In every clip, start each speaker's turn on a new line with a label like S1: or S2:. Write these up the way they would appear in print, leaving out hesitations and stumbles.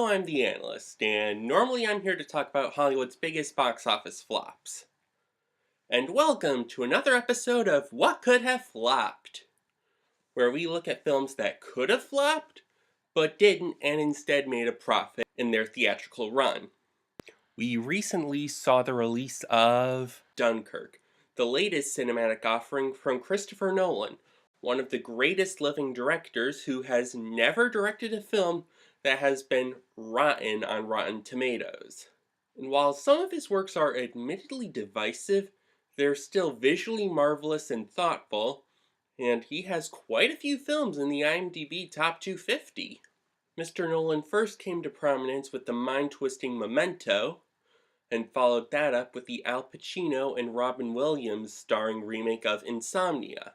S1: Hello, I'm the Analyst, and normally I'm here to talk about Hollywood's biggest box office flops. And welcome to another episode of What Could Have Flopped, where we look at films that could have flopped, but didn't and instead made a profit in their theatrical run. We recently saw the release of Dunkirk, the latest cinematic offering from Christopher Nolan, one of the greatest living directors who has never directed a film that has been rotten on Rotten Tomatoes. And while some of his works are admittedly divisive, they're still visually marvelous and thoughtful, and he has quite a few films in the IMDb Top 250. Mr. Nolan first came to prominence with the mind-twisting Memento, and followed that up with the Al Pacino and Robin Williams starring remake of Insomnia.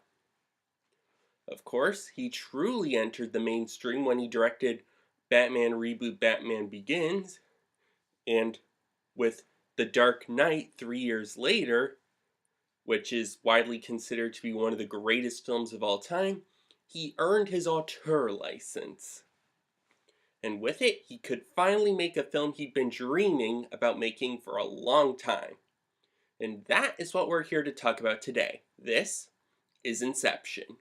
S1: Of course, he truly entered the mainstream when he directed Batman reboot Batman Begins, and with The Dark Knight 3 years later, which is widely considered to be one of the greatest films of all time, he earned his auteur license. And with it, he could finally make a film he'd been dreaming about making for a long time. And that is what we're here to talk about today. This is Inception.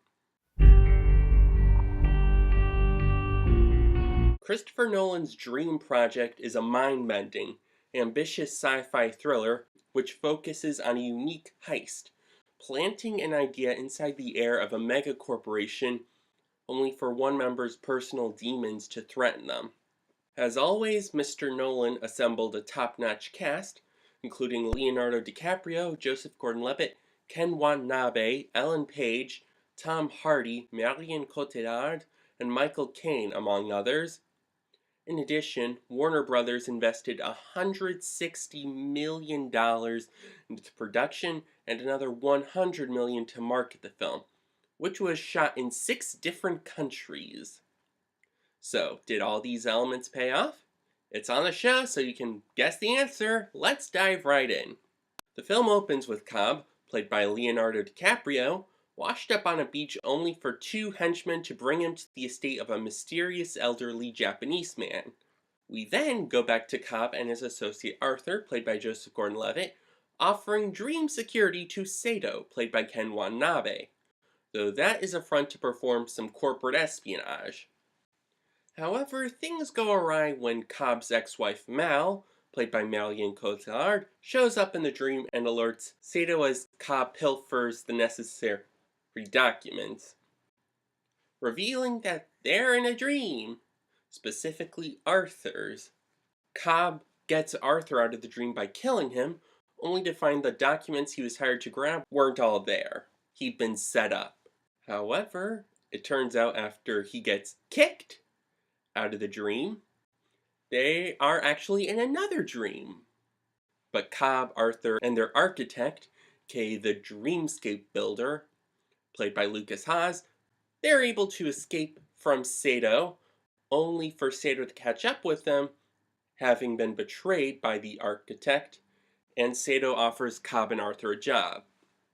S1: Christopher Nolan's dream project is a mind-bending, ambitious sci-fi thriller which focuses on a unique heist, planting an idea inside the air of a mega-corporation only for one member's personal demons to threaten them. As always, Mr. Nolan assembled a top-notch cast, including Leonardo DiCaprio, Joseph Gordon-Levitt, Ken Watanabe, Ellen Page, Tom Hardy, Marion Cotillard, and Michael Caine, among others. In addition, Warner Brothers invested $160 million into production and another $100 million to market the film, which was shot in 6 different countries. So, did all these elements pay off? It's on the show, so you can guess the answer. Let's dive right in. The film opens with Cobb, played by Leonardo DiCaprio, washed up on a beach only for 2 henchmen to bring him to the estate of a mysterious elderly Japanese man. We then go back to Cobb and his associate Arthur, played by Joseph Gordon-Levitt, offering dream security to Sato, played by Ken Watanabe, though that is a front to perform some corporate espionage. However, things go awry when Cobb's ex-wife Mal, played by Marion Cotillard, shows up in the dream and alerts Sato as Cobb pilfers the necessary documents, revealing that they're in a dream, specifically Arthur's. Cobb gets Arthur out of the dream by killing him, only to find the documents he was hired to grab weren't all there. He'd been set up. However, it turns out after he gets kicked out of the dream, they are actually in another dream. But Cobb, Arthur, and their architect, aka the Dreamscape Builder, played by Lucas Haas, they're able to escape from Sato, only for Sato to catch up with them, having been betrayed by the architect, and Sato offers Cobb and Arthur a job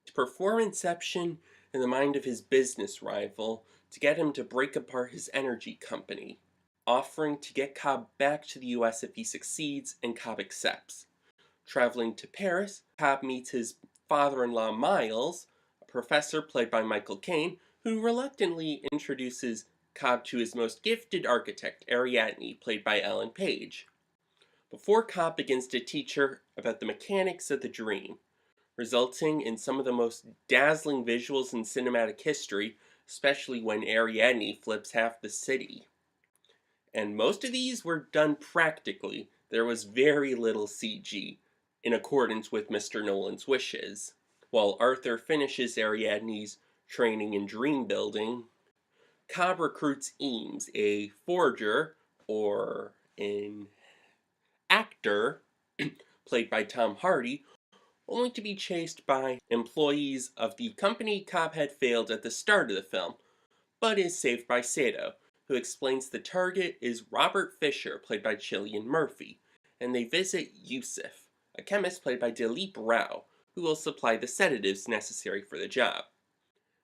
S1: to perform Inception in the mind of his business rival to get him to break apart his energy company, offering to get Cobb back to the US if he succeeds, and Cobb accepts. Traveling to Paris, Cobb meets his father-in-law Miles, a professor played by Michael Caine, who reluctantly introduces Cobb to his most gifted architect, Ariadne, played by Ellen Page, before Cobb begins to teach her about the mechanics of the dream, resulting in some of the most dazzling visuals in cinematic history, especially when Ariadne flips half the city. And most of these were done practically. There was very little CG, in accordance with Mr. Nolan's wishes. While Arthur finishes Ariadne's training in dream building, Cobb recruits Eames, a forger, or an actor, played by Tom Hardy, only to be chased by employees of the company Cobb had failed at the start of the film, but is saved by Sato, who explains the target is Robert Fisher, played by Cillian Murphy, and they visit Yusuf, a chemist played by Dileep Rao, who will supply the sedatives necessary for the job.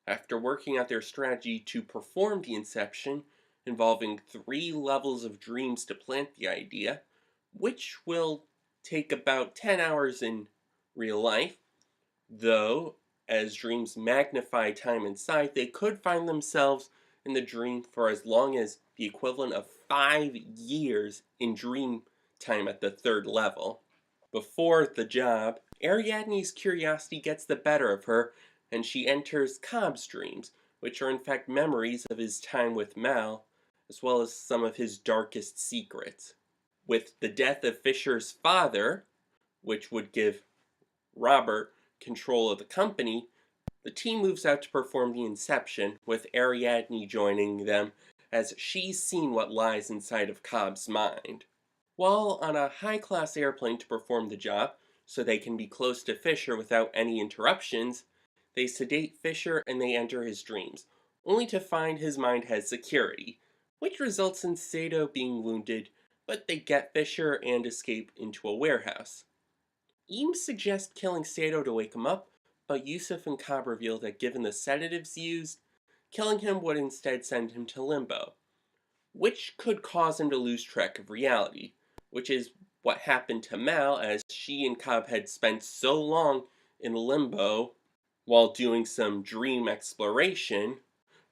S1: After working out their strategy to perform the Inception, involving 3 levels of dreams to plant the idea, which will take about 10 hours in real life, though, as dreams magnify time inside, they could find themselves in the dream for as long as the equivalent of 5 years in dream time at the 3rd level. Before the job, Ariadne's curiosity gets the better of her, and she enters Cobb's dreams, which are in fact memories of his time with Mal, as well as some of his darkest secrets. With the death of Fisher's father, which would give Robert control of the company, the team moves out to perform the Inception, with Ariadne joining them as she's seen what lies inside of Cobb's mind. While on a high-class airplane to perform the job, so they can be close to Fisher without any interruptions, they sedate Fisher and they enter his dreams, only to find his mind has security, which results in Sato being wounded, but they get Fisher and escape into a warehouse. Eames suggests killing Sato to wake him up, but Yusuf and Cobb reveal that given the sedatives used, killing him would instead send him to limbo, which could cause him to lose track of reality, which is what happened to Mal as she and Cobb had spent so long in limbo while doing some dream exploration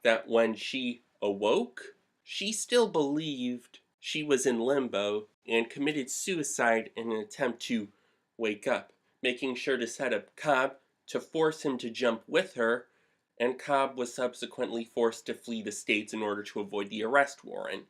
S1: that when she awoke, she still believed she was in limbo and committed suicide in an attempt to wake up, making sure to set up Cobb to force him to jump with her, and Cobb was subsequently forced to flee the States in order to avoid the arrest warrant.